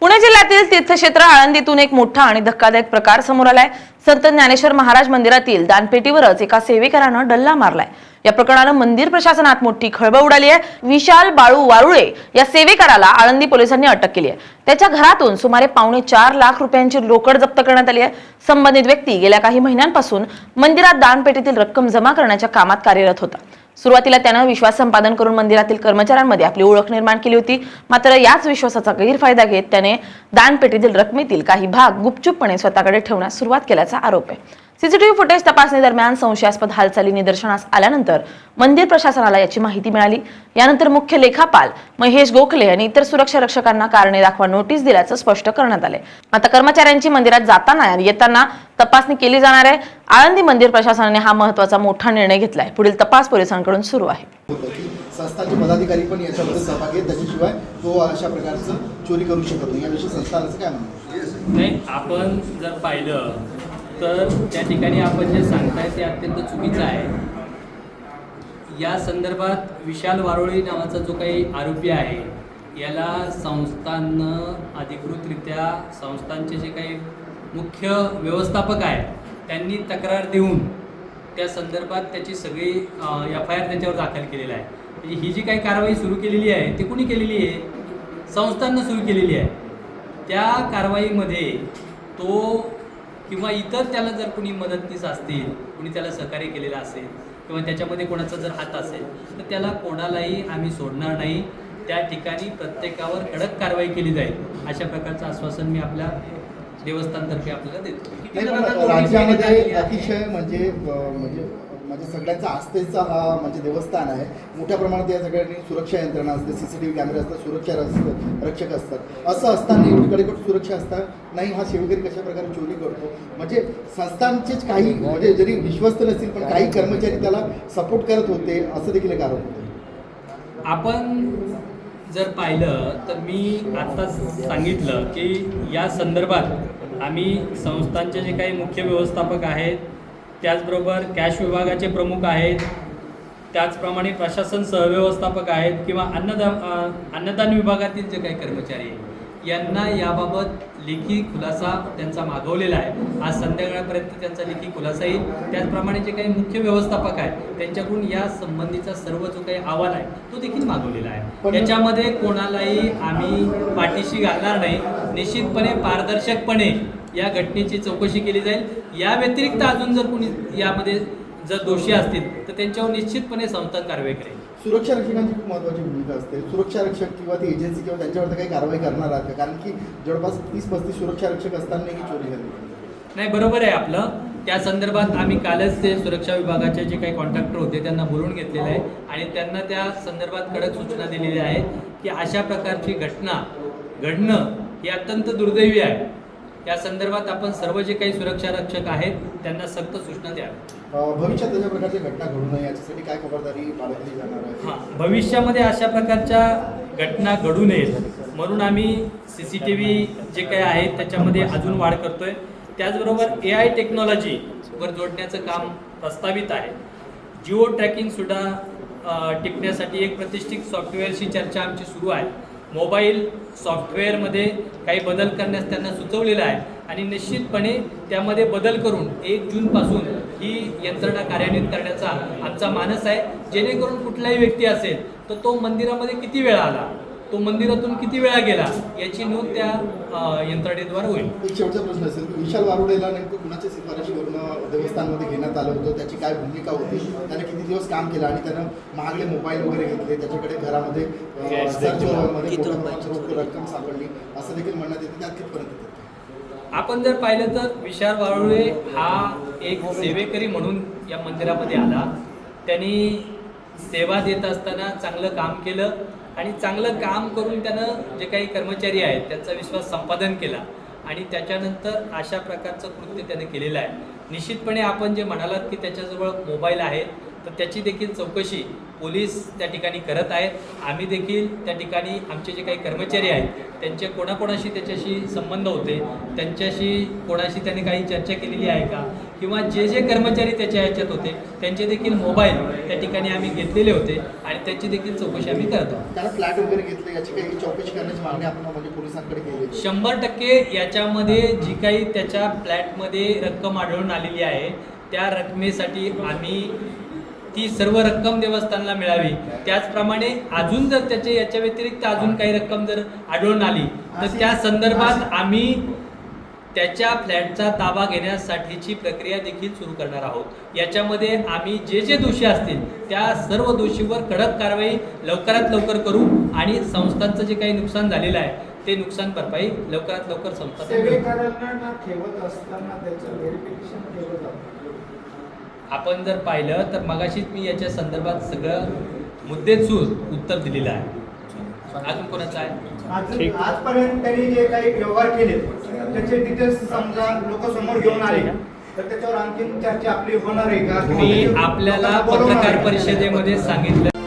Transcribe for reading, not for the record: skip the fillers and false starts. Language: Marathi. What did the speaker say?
पुणे जिल्ह्यातील तीर्थक्षेत्र आळंदीतून एक मोठा आणि धक्कादायक प्रकार समोर आलाय। संत ज्ञानेश्वर महाराज मंदिरातील दानपेटीवरच एका सेवेकरानं डल्ला मारलाय। या प्रकरणानं मंदिर प्रशासनात मोठी खळबळ उडाली आहे। विशाल बाळू वारुळे या सेवेकराला आळंदी पोलिसांनी अटक केली आहे। त्याच्या घरातून सुमारे 4.25 लाख रुपयांची रोकड जप्त करण्यात आली आहे। संबंधित व्यक्ती गेल्या काही महिन्यांपासून मंदिरात दानपेटीतील रक्कम जमा करण्याच्या कामात कार्यरत होता। सुरुवातीला त्यानं विश्वास संपादन करून मंदिरातील कर्मचाऱ्यांमध्ये आपली ओळख निर्माण केली होती। मात्र याच विश्वासाचा गैरफायदा घेत त्याने दानपेटीतील रकमेतील काही भाग गुपचूपपणे स्वतःकडे ठेवण्यास सुरुवात केल्याचा आरोप आहे। सीसीटीव्ही फुटेज तपासणी दरम्यान संशयास्पद हालचाली निदर्शनास आल्यानंतर मंदिर प्रशासनाला याची माहिती मिळाली। यानंतर मुख्य लेखापाल महेश गोखले आणि इतर सुरक्षा रक्षकांना कारणे दाखवा नोटीस दिल्याचं स्पष्ट करण्यात आले। आता कर्मचाऱ्यांची मंदिरात जाताना आणि येताना तपासणी केली जाणार आहे। आळंदी मंदिर प्रशासनाने हा महत्त्वाचा मोठा निर्णय घेतलाय। पुढील तपास पोलिसांकडून सुरू आहे। संस्थांचे पदाधिकारी पण याच्यामध्ये सहभागी आहेत, त्याच्याशिवाय तो अशा प्रकारचं चोरी करू शकत नाही। याविषयी संस्थानाचं काय म्हणणं? नाही, आपण जर पाहिलं तर त्या ठिकाणी आपण जे सांगताय ते अत्यंत चुकीचं आहे। या संदर्भात विशाल वारोळी नावाचा जो काही आरोपी आहे याला संस्थांनं अधिकृतरित्या संस्थांचे जे काही मुख्य व्यवस्थापक आहेत त्यांनी तक्रार देऊन त्या संदर्भात त्याची सगळी FIR त्याच्यावर दाखल केलेला आहे। म्हणजे ही जी काही कारवाई सुरू केलेली आहे ती कुणी केलेली आहे? संस्थांनं सुरू केलेली आहे। त्या कारवाईमध्ये तो किंवा इतर त्याला जर कुणी मदतनीस असतील, कुणी त्याला सहकार्य केलेलं असेल किंवा त्याच्यामध्ये कोणाचा जर हात असेल तर त्याला कोणालाही आम्ही सोडणार नाही। त्या ठिकाणी प्रत्येकावर कडक कारवाई केली जाईल अशा प्रकारचं आश्वासन मी आपल्या देवस्थानतर्फे आपल्याला देतो। राज्यामध्ये अतिशय म्हणजे सगळ्यांचा आस्थेचा हा म्हणजे देवस्थान आहे। मोठ्या प्रमाणात या सगळ्यांनी सुरक्षा यंत्रणा असते, CCTV कॅमेरे असतात, सुरक्षा रक्षक असतात। असं असताना एवढीकडे सुरक्षा असतात नाही हा सेवेकरी कशा प्रकारे चोरी करतो? म्हणजे संस्थांचेच काही म्हणजे जरी विश्वस्त नसतील पण काही कर्मचारी त्याला सपोर्ट करत होते असं देखील एक आरोप होते। आपण जर पाहिलं तर मी आत्ताच सांगितलं की या संदर्भात आम्ही संस्थांचे जे काही मुख्य व्यवस्थापक आहेत, त्याचबरोबर कॅश विभागाचे प्रमुख आहेत, त्याचप्रमाणे प्रशासन सहव्यवस्थापक आहेत किंवा अन्नदान विभागातील जे काही कर्मचारी आहेत यांना याबाबत लेखी खुलासा त्यांचा मागवलेला आहे। आज संध्याकाळपर्यंत त्यांचा लेखी खुलासा येईल। त्याचप्रमाणे जे काही मुख्य व्यवस्थापक आहेत त्यांच्याकडून या संबंधीचा सर्व जो काही अहवाल आहे तो देखील मागवलेला आहे। त्याच्यामध्ये कोणालाही आम्ही पाठीशी घालणार नाही। निश्चितपणे पारदर्शकपणे या घटनेची चौकशी केली जाईल। या व्यतिरिक्त अजून जर कोणी यामध्ये जर दोषी असतील तर त्यांच्यावर निश्चितपणे संस्था कारवाई करेल। सुरक्षा रक्षकांची खूप महत्त्वाची भूमिका असते। सुरक्षा रक्षक किंवा ती एजन्सी किंवा त्यांच्यावर काही कारवाई करणार आहात का? कारण की जवळपास 30-35 सुरक्षा रक्षक असताना ही चोरी झाली नाही। बरोबर आहे आपलं। त्या संदर्भात आम्ही कालच ते सुरक्षा विभागाचे जे काही कॉन्ट्रॅक्टर होते त्यांना बोलवून घेतलेलं आहे आणि त्यांना त्या संदर्भात कडक सूचना दिलेल्या आहेत की अशा प्रकारची घटना घडणं ही अत्यंत दुर्दैवी आहे। या संदर्भात आपण सर्व जे काही सुरक्षा रक्षक आहेत त्यांना सक्त सूचना द्याव्या। भविष्यात अशा प्रकारच्या घटना घडू नये याच्यासाठी काय खबरदारी बाळगली जाणार आहे? भविष्यामध्ये अशा प्रकारच्या घटना घडू नयेत म्हणून आम्ही CCTV जे काही आहेत त्याच्यामध्ये अजून वाढ करतोय। त्याचबरोबर AI टेक्नॉलॉजीवर जोडण्याचं काम प्रस्तावित आहे। जिओ ट्रॅकिंग सुद्धा टिपण्यासाठी एक प्रतिष्ठित सॉफ्टवेअरशी चर्चा आमची सुरू आहे। मोबाईल सॉफ्टवेअरमध्ये काही बदल करण्यास त्यांना सुचवलेलं आहे आणि निश्चितपणे त्यामध्ये बदल करून 1 जूनपासून ही यंत्रणा कार्यान्वित करण्याचा आमचा मानस आहे। जेणेकरून कुठलाही व्यक्ती असेल तर तो मंदिरामध्ये किती वेळा आला, तो मंदिरातून किती वेळा गेला याची नोंद त्या यंत्रणेद्वारे होईल। एक शेवटचा प्रश्न असेल, विशाल वारुडेला नेमकं कुणाच्या शिफारशीवरून देवस्थानमध्ये घेण्यात आलं होतं? त्याची काय भूमिका होती? त्याने किती दिवस काम केलं आणि त्यानं महागडे मोबाईल वगैरे घेतले, त्याच्याकडे घरामध्ये रोख रक्कम सापडली असं देखील म्हणण्यात येते, त्यात कितपर्यंत? आपण जर पाहिलं तर विशाल वारुळे हा एक सेवेकरी म्हणून या मंदिरामध्ये आला। त्यांनी सेवा देत असताना चांगलं काम केलं आणि चांगलं काम करून त्यानं जे काही कर्मचारी आहेत त्यांचा विश्वास संपादन केला आणि त्याच्यानंतर अशा प्रकारचं कृत्य त्याने केलेलं आहे। निश्चितपणे आपण जे म्हणालात की त्याच्याजवळ मोबाईल आहे तर त्याची देखील चौकशी पोलीस त्या ठिकाणी करत आहेत. आम्ही देखील त्या ठिकाणी आमचे जे काही कर्मचारी आहेत त्यांचे कोणाकोणाशी त्याच्याशी संबंध होते, त्यांच्याशी कोणाशी त्यांनी काही चर्चा केलेली आहे का, किंवा जे जे कर्मचारी त्याच्या ह्याच्यात होते त्यांचे देखील मोबाईल त्या ठिकाणी आम्ही घेतलेले होते आणि त्याची देखील चौकशी आम्ही करत आहोत. त्याला फ्लॅट वगैरे घेतले याची काही चौकशी करण्याची मागणी आपण म्हणजे पोलिसांकडे केली. 100% याच्यामध्ये जी काही त्याच्या फ्लॅटमध्ये रक्कम आढळून आलेली आहे त्या रकमेसाठी आम्ही ती सर्व रक्कम देवस्थानला मिळावी. त्याचप्रमाणे अजून जर त्याचे याच्या व्यतिरिक्त अजून काही रक्कम जर आढळून आली तर त्या संदर्भात आम्ही त्याच्या फ्लॅटचा ताबा घेण्यासाठीची प्रक्रिया देखील सुरू करणार आहोत. याच्यामध्ये आम्ही जे जे दोषी असतील त्या सर्व दोषीवर कडक कारवाई लवकरात लवकर करू आणि संस्थांचं जे काही नुकसान झालेलं आहे ते नुकसान भरपाई लवकरात लवकर संस्थांना ठेवत असताना त्याचं व्हेरिफिकेशन केलं जातं. आपण जर पाहिलं तर मगाशीच मी याच्या संदर्भात सगळं मुद्देसूद उत्तर दिलेलं आहे. अजून कोणाचं आहे? आजपर्यंत त्यांनी जे काही व्यवहार केले त्याचे डिटेल्स समजा लोक समोर घेऊन आले तर त्याच्यावर आणखी चर्चा आपली होणार आहे का? मी आपल्याला पत्रकार परिषदेमध्ये सांगितलं.